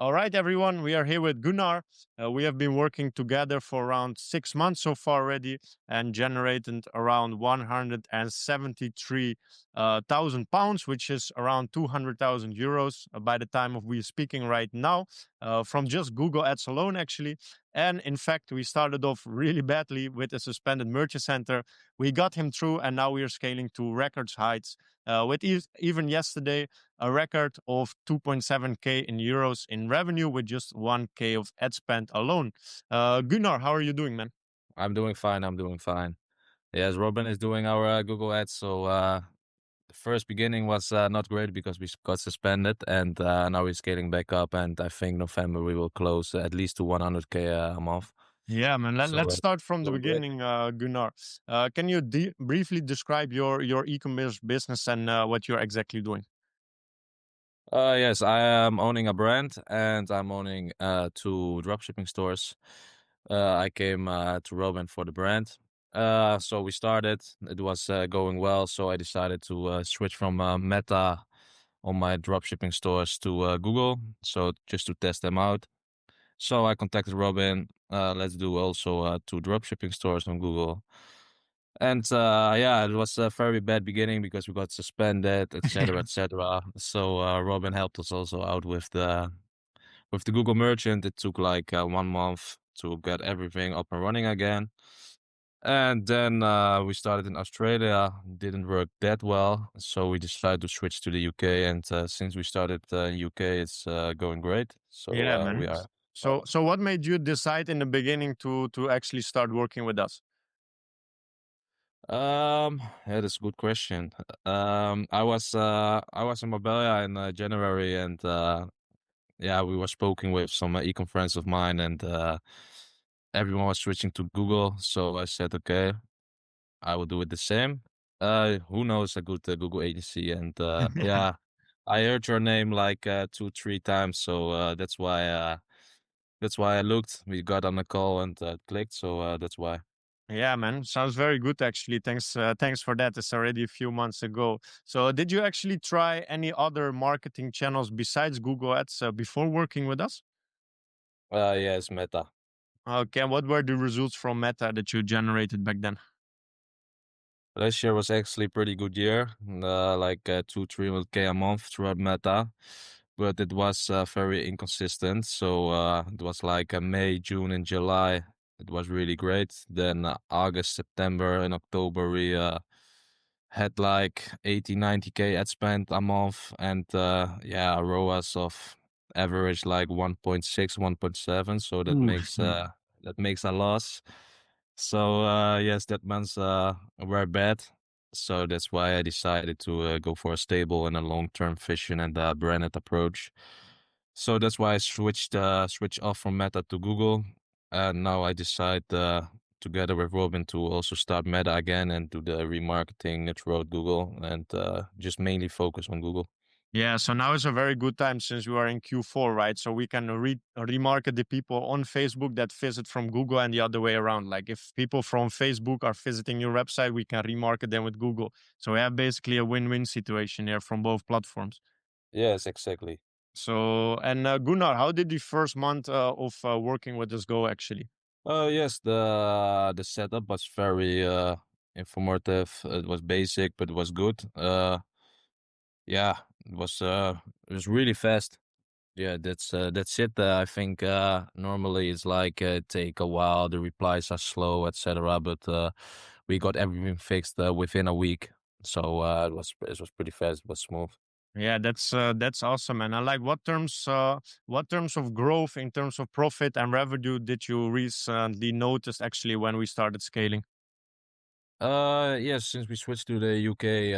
All right, everyone, we are here with Gunnar. We have been working together for around 6 months so far already and generated around 173,000 pounds, which is around 200,000 euros by the time of we are speaking right now, from just Google Ads alone, actually. And in fact, we started off really badly with a suspended merchant center. We got him through, and now we are scaling to records heights. With even yesterday, a record of 2.7k in euros in revenue with just 1k of ad spend alone. Gunnar, how are you doing, man? I'm doing fine. I'm doing fine. Yes, Robin is doing our Google Ads. So the first beginning was not great because we got suspended, and now we're scaling back up. And I think November we will close at least to 100k a month. Yeah, man. So Let's start from the doing great. beginning, Gunnar. Can you briefly describe your e-commerce business and what you're exactly doing? Yes, I am owning a brand and I'm owning two dropshipping stores. I came to Robin for the brand. So we started. It was going well, so I decided to switch from Meta on my dropshipping stores to Google, so just to test them out. So I contacted Robin. Let's do also two dropshipping stores on Google. And yeah, it was a very bad beginning because we got suspended, etc., etc. So Robin helped us also out with the Google Merchant. It took like 1 month to get everything up and running again. And then we started in Australia. Didn't work that well, so we decided to switch to the UK. And since we started UK, it's going great. So Yeah, we man. are. So what made you decide in the beginning to actually start working with us? Yeah, that's a good question. I was in Marbella in January, and yeah, we were speaking with some econ friends of mine, and everyone was switching to Google. So I said, okay, I will do it the same. Who knows a good Google agency? And yeah, I heard your name like two, three times, so that's why I looked. We got on the call and clicked, so that's why. Yeah, man. Sounds very good, actually. Thanks for that. It's already a few months ago. So, did you actually try any other marketing channels besides Google Ads before working with us? Yes, Meta. Okay, what were the results from Meta that you generated back then? Last year was actually a pretty good year, like 300k a month throughout Meta, but it was very inconsistent. So it was like May, June, and July. It was really great. Then August, September, and October we had like 80, 90k ad spend a month, and yeah, a ROAS of average like 1.6, 1.7. So Oof. that makes a loss. So yes, that months were bad. So that's why I decided to go for a stable and a long-term vision and branded approach. So that's why I switched off from Meta to Google, and now I decide together with Robin to also start Meta again and do the remarketing throughout Google and just mainly focus on Google. Yeah, so now is a very good time since we are in Q4, right? So we can remarket the people on Facebook that visit from Google and the other way around. Like if people from Facebook are visiting your website, we can remarket them with Google. So we have basically a win-win situation here from both platforms. Yes, exactly. So, and Gunnar, how did the first month of working with us go actually? Yes, the setup was very informative. It was basic, but it was good. Yeah, it was really fast. Yeah, that's it. I think normally it's like take a while, the replies are slow, etc. But we got everything fixed within a week, so it was pretty fast, but smooth. Yeah, that's awesome, and I like what terms of growth in terms of profit and revenue did you recently notice actually when we started scaling? Yes, since we switched to the UK,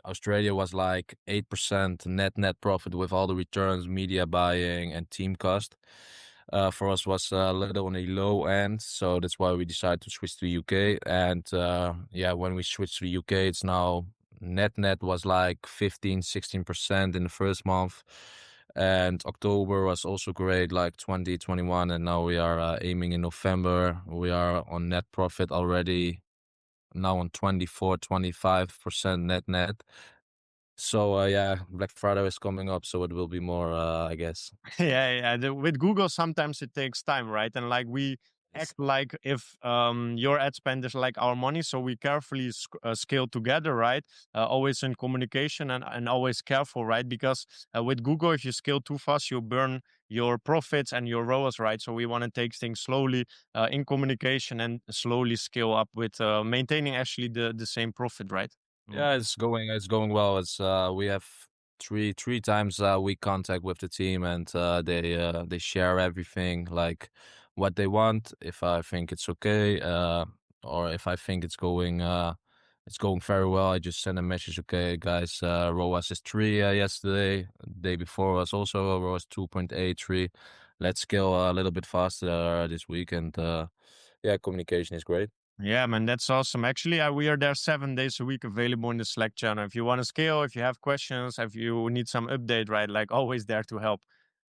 Australia was like 8% net profit with all the returns, media buying, and team cost. For us was a little on the low end, so that's why we decided to switch to the UK. And yeah, when we switched to the UK, it's now net was like 15, 16% in the first month. And October was also great, like 20, 21. And now we are aiming in November. We are on net profit already now on 24, 25% net. So yeah, Black Friday is coming up, so it will be more, I guess. Yeah, yeah. With Google, sometimes it takes time, right? And like we Yes. act like if your ad spend is like our money, so we carefully scale together, right? Always in communication and always careful, right? Because with Google, if you scale too fast, you burn your profits and your ROAS, right? So we want to take things slowly in communication and slowly scale up with maintaining actually the same profit, right? Mm. Yeah, it's going well. It's we have three times a week contact with the team, and they share everything, like what they want, if I think it's okay, or if I think it's going very well, I just send a message. Okay, guys, ROAS is 3 yesterday. Day before was also ROAS 2.83. Let's scale a little bit faster this week, and yeah, communication is great. Yeah, man, that's awesome. Actually, we are there 7 days a week available in the Slack channel. If you want to scale, if you have questions, if you need some update, right? Like always there to help.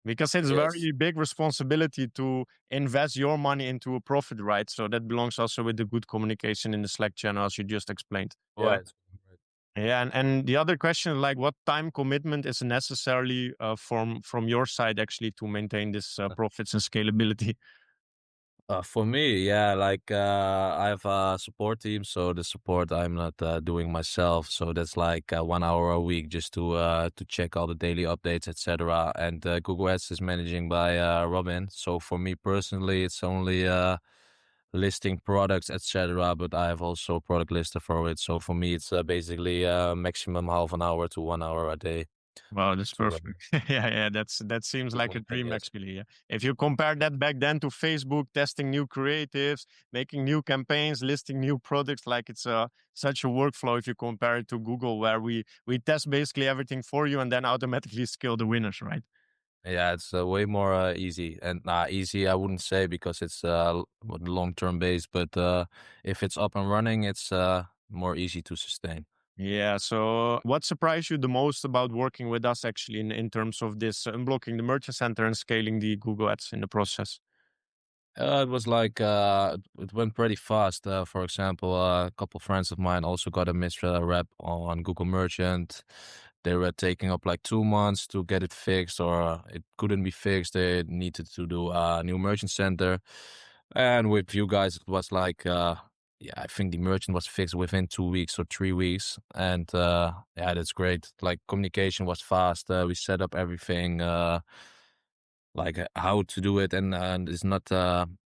Because it's Yes. very big responsibility to invest your money into a profit, right? So that belongs also with the good communication in the Slack channel, as you just explained. Yeah, Well, it's great. yeah, and the other question, like, what time commitment is necessarily from your side actually to maintain this profits and scalability? For me, yeah, like I have a support team, so the support I'm not doing myself. So that's like 1 hour a week just to check all the daily updates, etc. And Google Ads is managing by Robin. So for me personally, it's only listing products, etc. But I have also a product lister for it. So for me, it's basically maximum half an hour to 1 hour a day Wow, that's to perfect. Yeah, yeah, that seems like a dream yes. actually. Yeah. If you compare that back then to Facebook, testing new creatives, making new campaigns, listing new products, like it's such a workflow if you compare it to Google, where we test basically everything for you and then automatically scale the winners, right? Yeah, it's way more easy. And easy, I wouldn't say because it's long term based, but if it's up and running, it's more easy to sustain. Yeah. So, what surprised you the most about working with us actually in terms of this unblocking the merchant center and scaling the Google ads in the process? It was like it went pretty fast. For example, a couple friends of mine also got a misread rep on Google Merchant. They were taking up like 2 months to get it fixed, or it couldn't be fixed. They needed to do a new merchant center. And with you guys, it was like, yeah, I think the merchant was fixed within 2 weeks or 3 weeks. And yeah, that's great. Like communication was fast. We set up everything. Like how to do it, and it's not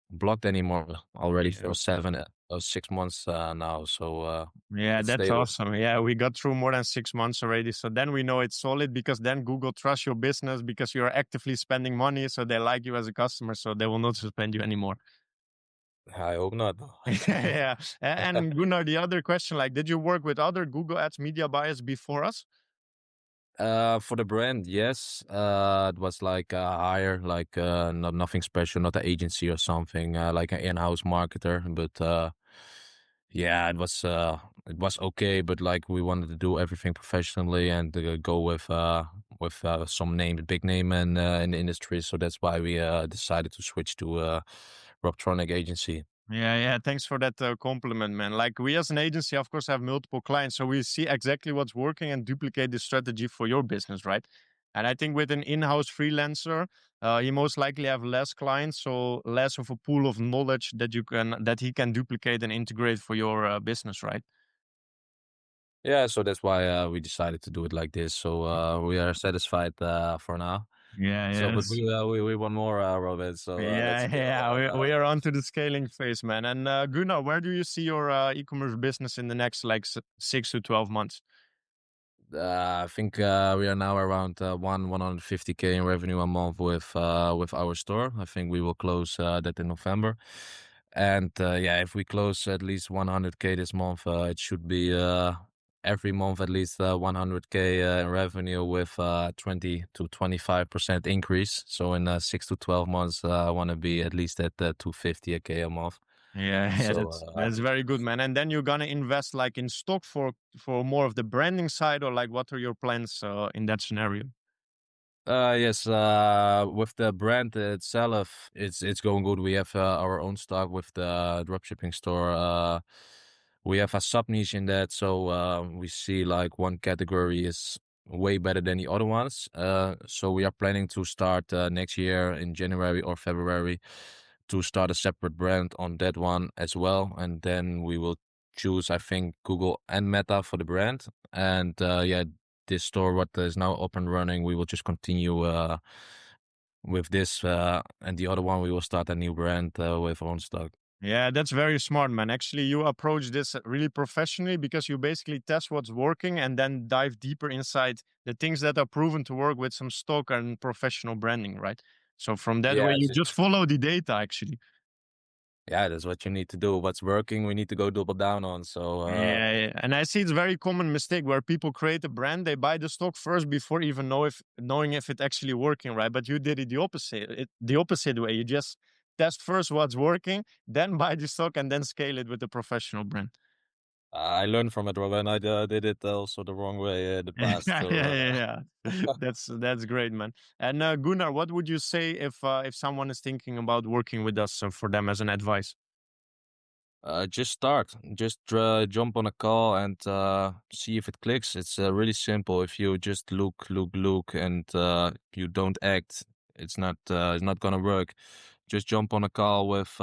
blocked anymore already Yeah. for 7 or 6 months now. So Yeah, it's that's stable. awesome. Yeah, we got through more than 6 months already. So then we know it's solid because then Google trusts your business because you're actively spending money. So they like you as a customer. So they will not suspend you anymore. I hope not. Yeah. And Gunnar, the other question, like, did you work with other Google Ads media buyers before us? For the brand, yes. It was like hire, like not nothing special, not an agency or something, like an in-house marketer. But yeah, it was okay. But like we wanted to do everything professionally and go with some name, big name in the industry. So that's why we decided to switch to Robtronic agency. Yeah, yeah. Thanks for that compliment, man. Like we as an agency, of course, have multiple clients, so we see exactly what's working and duplicate the strategy for your business, right? And I think with an in-house freelancer, you most likely have less clients, so less of a pool of knowledge that he can duplicate and integrate for your business, right? Yeah, so that's why we decided to do it like this. So we are satisfied for now. Yeah, So, but yes. we want more, Robert. So let's Yeah, scale. yeah, we are on to the scaling phase, man. And Gunnar, where do you see your e-commerce business in the next like 6 to 12 months? I think we are now around 150K in revenue a month with our store. I think we will close that in November. And yeah, if we close at least 100K this month, it should be every month at least 100K in revenue with 20 to 25% increase. So in 6 to 12 months, I want to be at least at 250K a month. Yeah, yeah, So that's very good, man. And then you're gonna invest like in stock for more of the branding side, or like what are your plans in that scenario? yes, with the brand itself, it's going good. We have our own stock with the dropshipping store. we have a sub niche in that. So we see like one category is way better than the other ones. So we are planning to start next year in January or February to start a separate brand on that one as well. And then we will choose, I think, Google and Meta for the brand. And yeah, this store, what is now up and running, we will just continue with this. And the other one, we will start a new brand with our own stock. Yeah, that's very smart, man. Actually, you approach this really professionally because you basically test what's working and then dive deeper inside the things that are proven to work with some stock and professional branding, right? So from that way, Yes, you just follow the data, actually. yeah, that's what you need to do. What's working, we need to go double down on. So Yeah, yeah. And I see it's very common mistake where people create a brand, they buy the stock first before even knowing if it actually working, right? But you did it the opposite way. You just test first what's working, then buy the stock and then scale it with a professional brand. I learned from it, Robin. I did it also the wrong way in the Yeah, past. yeah, So yeah, yeah. That's great, man. And Gunnar, what would you say if someone is thinking about working with us for them as an advice? just start. Just jump on a call and see if it clicks. It's really simple. If you just look, and you don't act, it's not gonna work. Just jump on a call with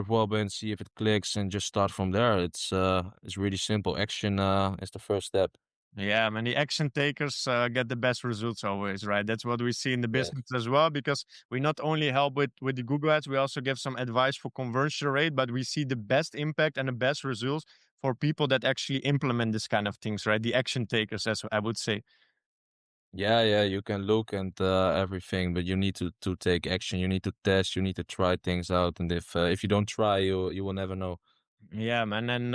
Robin, see if it clicks, and just start from there. It's really simple. Action is the first step. Yeah, man, the action takers get the best results always, right? That's what we see in the Yes. business as well, because we not only help with the Google ads, we also give some advice for conversion rate, but we see the best impact and the best results for people that actually implement this kind of things, right? The action takers, as I would say. Yeah, yeah, you can look and everything, but you need to take action. You need to test. You need to try things out, and if you don't try, you will never know. Yeah, man. And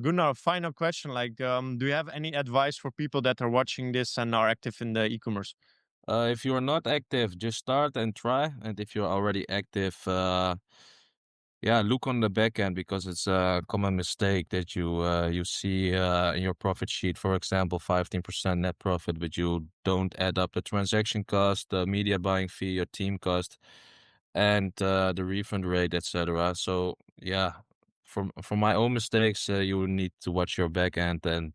Gunnar, final question: like, do you have any advice for people that are watching this and are active in the e-commerce? If you are not active, just start and try. And if you're already active, yeah, look on the back end because it's a common mistake that you see in your profit sheet, for example, 15% net profit, but you don't add up the transaction cost, the media buying fee, your team cost, and the refund rate, etc. So yeah, from my own mistakes, you need to watch your back end and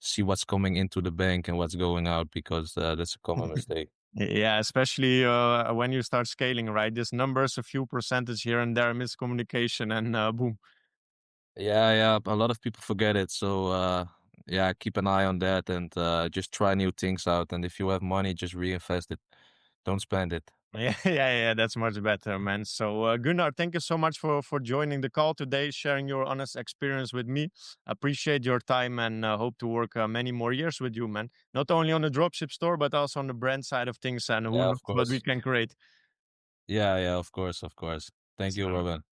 see what's coming into the bank and what's going out because that's a common mistake. Yeah, especially when you start scaling, right? This numbers, a few percentage here and there, miscommunication, and boom. Yeah, yeah, a lot of people forget it. So, yeah, keep an eye on that and just try new things out. And if you have money, just reinvest it. Don't spend it. Yeah, yeah, yeah. That's much better, man. So, Gunnar, thank you so much for joining the call today, sharing your honest experience with me. Appreciate your time and hope to work many more years with you, man. Not only on the dropship store, but also on the brand side of things, and who Yeah, knows of what we course. can create. Yeah, yeah, of course, of course. Thank you, So, Robin.